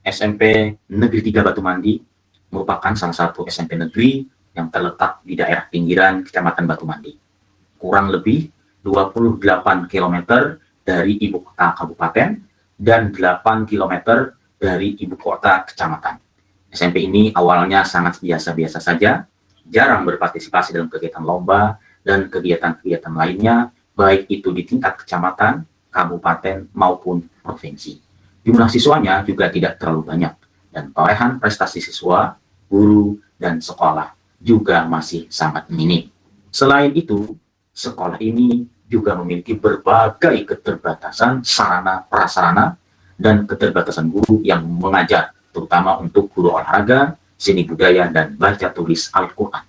SMP Negeri 3 Batu Mandi merupakan salah satu SMP negeri yang terletak di daerah pinggiran Kecamatan Batu Mandi. Kurang lebih 28 km dari ibu kota kabupaten dan 8 km dari ibu kota kecamatan. SMP ini awalnya sangat biasa-biasa saja, jarang berpartisipasi dalam kegiatan lomba dan kegiatan-kegiatan lainnya, baik itu di tingkat kecamatan, kabupaten, maupun provinsi. Jumlah siswanya juga tidak terlalu banyak, dan torehan prestasi siswa, guru, dan sekolah juga masih sangat minim. Selain itu, sekolah ini juga memiliki berbagai keterbatasan sarana prasarana dan keterbatasan guru yang mengajar, terutama untuk guru olahraga, seni budaya, dan baca tulis Al-Quran.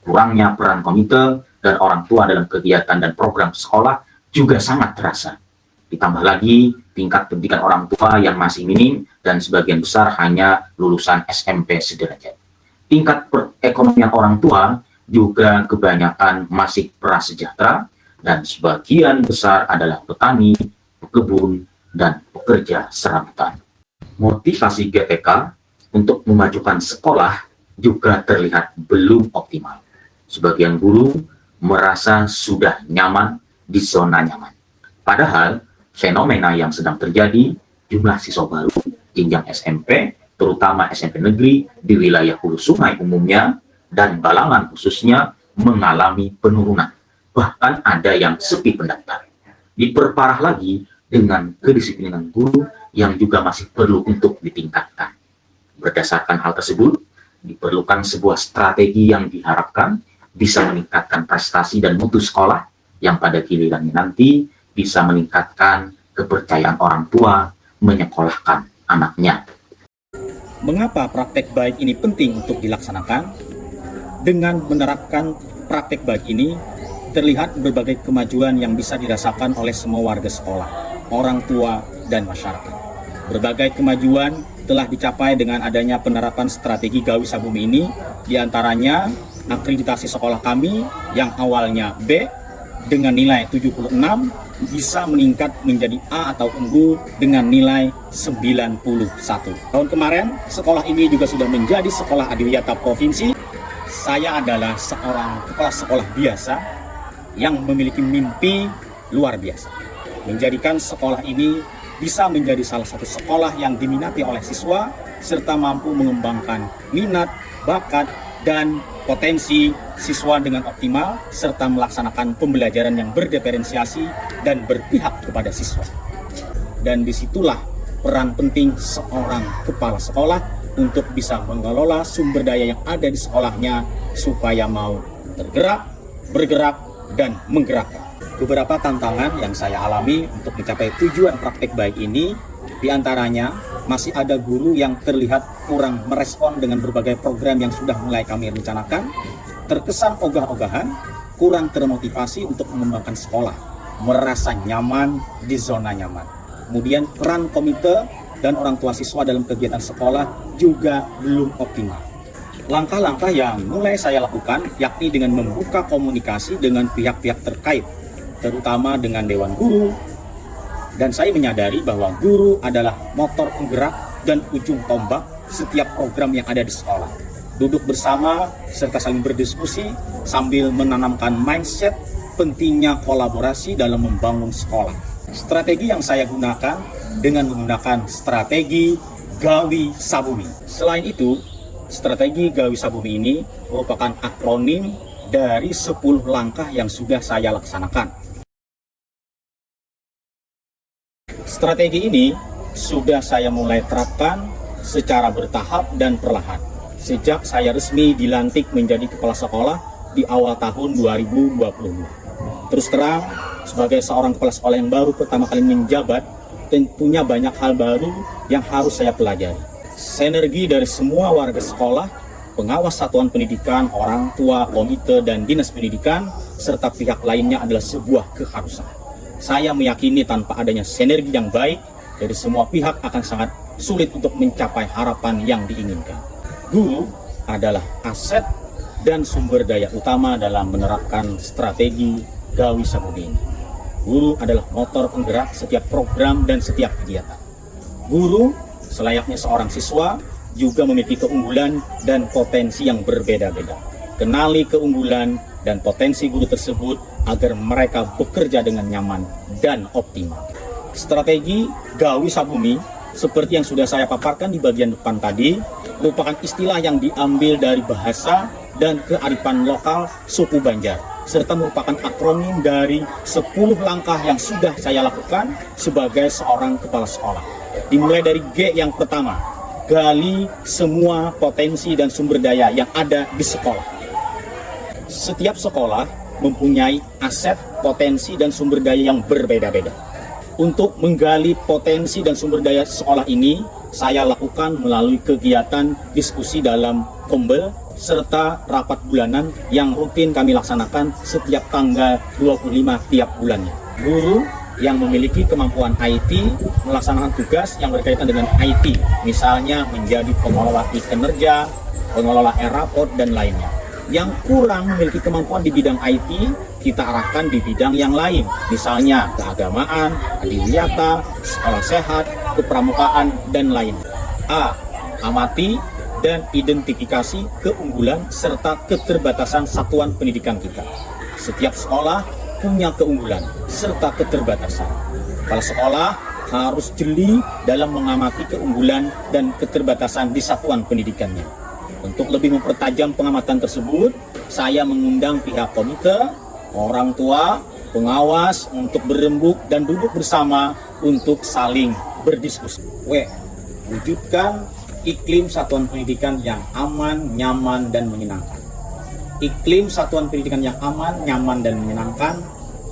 Kurangnya peran komite dan orang tua dalam kegiatan dan program sekolah juga sangat terasa. Ditambah lagi tingkat pendidikan orang tua yang masih minim dan sebagian besar hanya lulusan SMP sederajat. Tingkat perekonomian orang tua juga kebanyakan masih prasejahtera dan sebagian besar adalah petani, pekebun, dan pekerja serabutan. Motivasi GTK untuk memajukan sekolah juga terlihat belum optimal. Sebagian guru merasa sudah nyaman di zona nyaman. Padahal fenomena yang sedang terjadi, jumlah siswa baru jenjang SMP, terutama SMP negeri di wilayah hulu sungai umumnya dan Balangan khususnya mengalami penurunan. Bahkan ada yang sepi pendaftar. Diperparah lagi dengan kedisiplinan guru yang juga masih perlu untuk ditingkatkan. Berdasarkan hal tersebut, diperlukan sebuah strategi yang diharapkan bisa meningkatkan prestasi dan mutu sekolah yang pada gilirannya nanti bisa meningkatkan kepercayaan orang tua menyekolahkan anaknya. Mengapa praktek baik ini penting untuk dilaksanakan? Dengan menerapkan praktek baik ini, terlihat berbagai kemajuan yang bisa dirasakan oleh semua warga sekolah, orang tua, dan masyarakat. Berbagai kemajuan telah dicapai dengan adanya penerapan strategi Gawi Sabumi ini, diantaranya akreditasi sekolah kami yang awalnya B dengan nilai 76 bisa meningkat menjadi A atau unggul dengan nilai 91. Tahun kemarin, sekolah ini juga sudah menjadi sekolah adiwiyata provinsi. Saya adalah seorang kepala sekolah biasa yang memiliki mimpi luar biasa. Menjadikan sekolah ini bisa menjadi salah satu sekolah yang diminati oleh siswa, serta mampu mengembangkan minat, bakat, dan potensi siswa dengan optimal, serta melaksanakan pembelajaran yang berdiferensiasi dan berpihak kepada siswa. Dan disitulah peran penting seorang kepala sekolah untuk bisa mengelola sumber daya yang ada di sekolahnya supaya mau tergerak, bergerak, dan menggerakkan. Beberapa tantangan yang saya alami untuk mencapai tujuan praktek baik ini, diantaranya masih ada guru yang terlihat kurang merespon dengan berbagai program yang sudah mulai kami rencanakan, terkesan ogah-ogahan, kurang termotivasi untuk mengembangkan sekolah, merasa nyaman di zona nyaman. Kemudian peran komite dan orang tua siswa dalam kegiatan sekolah juga belum optimal. Langkah-langkah yang mulai saya lakukan yakni dengan membuka komunikasi dengan pihak-pihak terkait, terutama dengan Dewan Guru, dan saya menyadari bahwa guru adalah motor penggerak dan ujung tombak setiap program yang ada di sekolah. Duduk bersama serta saling berdiskusi sambil menanamkan mindset pentingnya kolaborasi dalam membangun sekolah. Strategi yang saya gunakan dengan menggunakan strategi Gawi Sabumi. Selain itu, strategi Gawi Sabumi ini merupakan akronim dari 10 langkah yang sudah saya laksanakan. Strategi ini sudah saya mulai terapkan secara bertahap dan perlahan sejak saya resmi dilantik menjadi kepala sekolah di awal tahun 2022. Terus terang, sebagai seorang kepala sekolah yang baru pertama kali menjabat, tentunya banyak hal baru yang harus saya pelajari. Sinergi dari semua warga sekolah, pengawas satuan pendidikan, orang tua, komite, dan dinas pendidikan, serta pihak lainnya adalah sebuah keharusan. Saya meyakini tanpa adanya sinergi yang baik dari semua pihak akan sangat sulit untuk mencapai harapan yang diinginkan. Guru adalah aset dan sumber daya utama dalam menerapkan strategi Gawi Sabumi ini. Guru adalah motor penggerak setiap program dan setiap kegiatan. Guru selayaknya seorang siswa, juga memiliki keunggulan dan potensi yang berbeda-beda. Kenali keunggulan dan potensi guru tersebut agar mereka bekerja dengan nyaman dan optimal. Strategi Gawi Sabumi, seperti yang sudah saya paparkan di bagian depan tadi, merupakan istilah yang diambil dari bahasa dan kearifan lokal suku Banjar, serta merupakan akronim dari 10 langkah yang sudah saya lakukan sebagai seorang kepala sekolah. Dimulai dari G yang pertama, gali semua potensi dan sumber daya yang ada di sekolah. Setiap sekolah mempunyai aset, potensi, dan sumber daya yang berbeda-beda. Untuk menggali potensi dan sumber daya sekolah ini, saya lakukan melalui kegiatan diskusi dalam Kombel, serta rapat bulanan yang rutin kami laksanakan setiap tanggal 25 tiap bulannya. Guru yang memiliki kemampuan IT melaksanakan tugas yang berkaitan dengan IT, misalnya menjadi pengelola e-kinerja, pengelola e-raport, dan lainnya. Yang kurang memiliki kemampuan di bidang IT, kita arahkan di bidang yang lain, misalnya keagamaan, adiwiyata, sekolah sehat, kepramukaan, dan lain. A. Amati dan identifikasi keunggulan serta keterbatasan satuan pendidikan kita. Setiap sekolah punya keunggulan serta keterbatasan. Kepala sekolah harus jeli dalam mengamati keunggulan dan keterbatasan di satuan pendidikannya. Untuk lebih mempertajam pengamatan tersebut, saya mengundang pihak komite, orang tua, pengawas untuk berembuk dan duduk bersama untuk saling berdiskusi. W. Wujudkan iklim satuan pendidikan yang aman, nyaman, dan menyenangkan. Iklim satuan pendidikan yang aman, nyaman, dan menyenangkan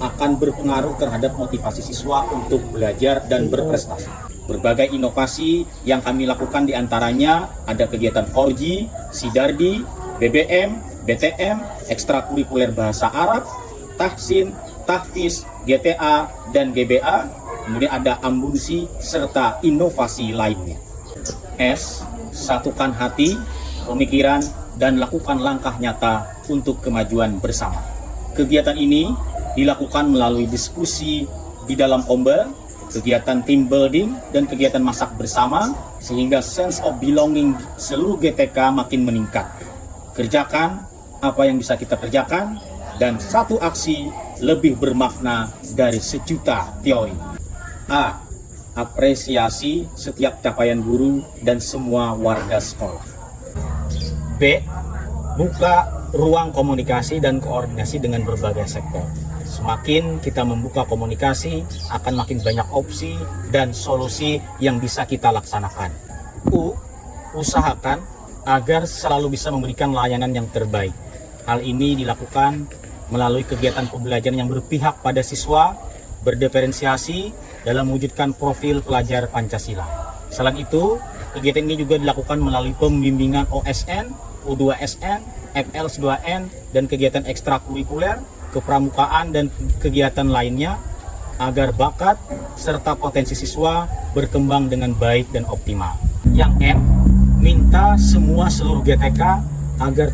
akan berpengaruh terhadap motivasi siswa untuk belajar dan berprestasi. Berbagai inovasi yang kami lakukan diantaranya ada kegiatan 4G, Sidardi, BBM, BTM, ekstrakurikuler bahasa Arab, Tahsin, Tahfiz, GTA, dan GBA, kemudian ada Ambunsi, serta inovasi lainnya. S. Satukan hati, pemikiran, dan lakukan langkah nyata untuk kemajuan bersama. Kegiatan ini dilakukan melalui diskusi di dalam Kombel, kegiatan team building, dan kegiatan masak bersama, sehingga sense of belonging seluruh GTK makin meningkat. Kerjakan apa yang bisa kita kerjakan, dan satu aksi lebih bermakna dari sejuta teori. A. Apresiasi setiap capaian guru dan semua warga sekolah. B. Buka ruang komunikasi dan koordinasi dengan berbagai sektor. Semakin kita membuka komunikasi, akan makin banyak opsi dan solusi yang bisa kita laksanakan. U. Usahakan agar selalu bisa memberikan layanan yang terbaik. Hal ini dilakukan melalui kegiatan pembelajaran yang berpihak pada siswa, berdiferensiasi dalam mewujudkan profil pelajar Pancasila. Selain itu, kegiatan ini juga dilakukan melalui pembimbingan OSN, U2SN, FL2N, dan kegiatan ekstrakurikuler, kepramukaan, dan kegiatan lainnya agar bakat serta potensi siswa berkembang dengan baik dan optimal. Yang M, minta seluruh GTK agar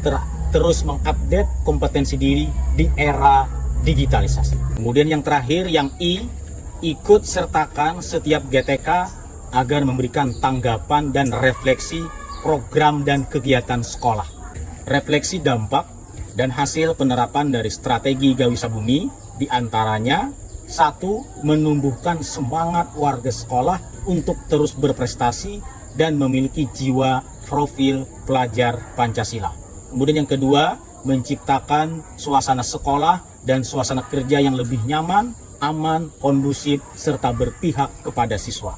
terus mengupdate kompetensi diri di era digitalisasi. Kemudian yang terakhir, yang I, ikut sertakan setiap GTK agar memberikan tanggapan dan refleksi program dan kegiatan sekolah. Refleksi dampak dan hasil penerapan dari strategi Gawi Sabumi diantaranya: 1. Menumbuhkan semangat warga sekolah untuk terus berprestasi dan memiliki jiwa profil pelajar Pancasila. Kemudian yang kedua, menciptakan suasana sekolah dan suasana kerja yang lebih nyaman, aman, kondusif, serta berpihak kepada siswa.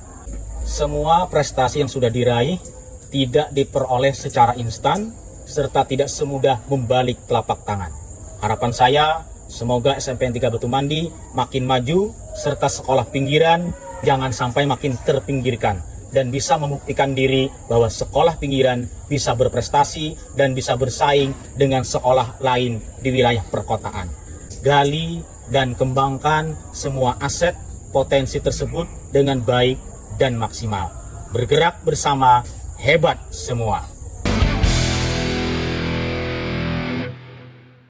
Semua prestasi yang sudah diraih tidak diperoleh secara instan, serta tidak semudah membalik telapak tangan. Harapan saya, semoga SMPN 3 Batu Mandi makin maju, serta sekolah pinggiran jangan sampai makin terpinggirkan, dan bisa membuktikan diri bahwa sekolah pinggiran bisa berprestasi dan bisa bersaing dengan sekolah lain di wilayah perkotaan. Gali dan kembangkan semua aset potensi tersebut dengan baik dan maksimal. Bergerak bersama, hebat semua.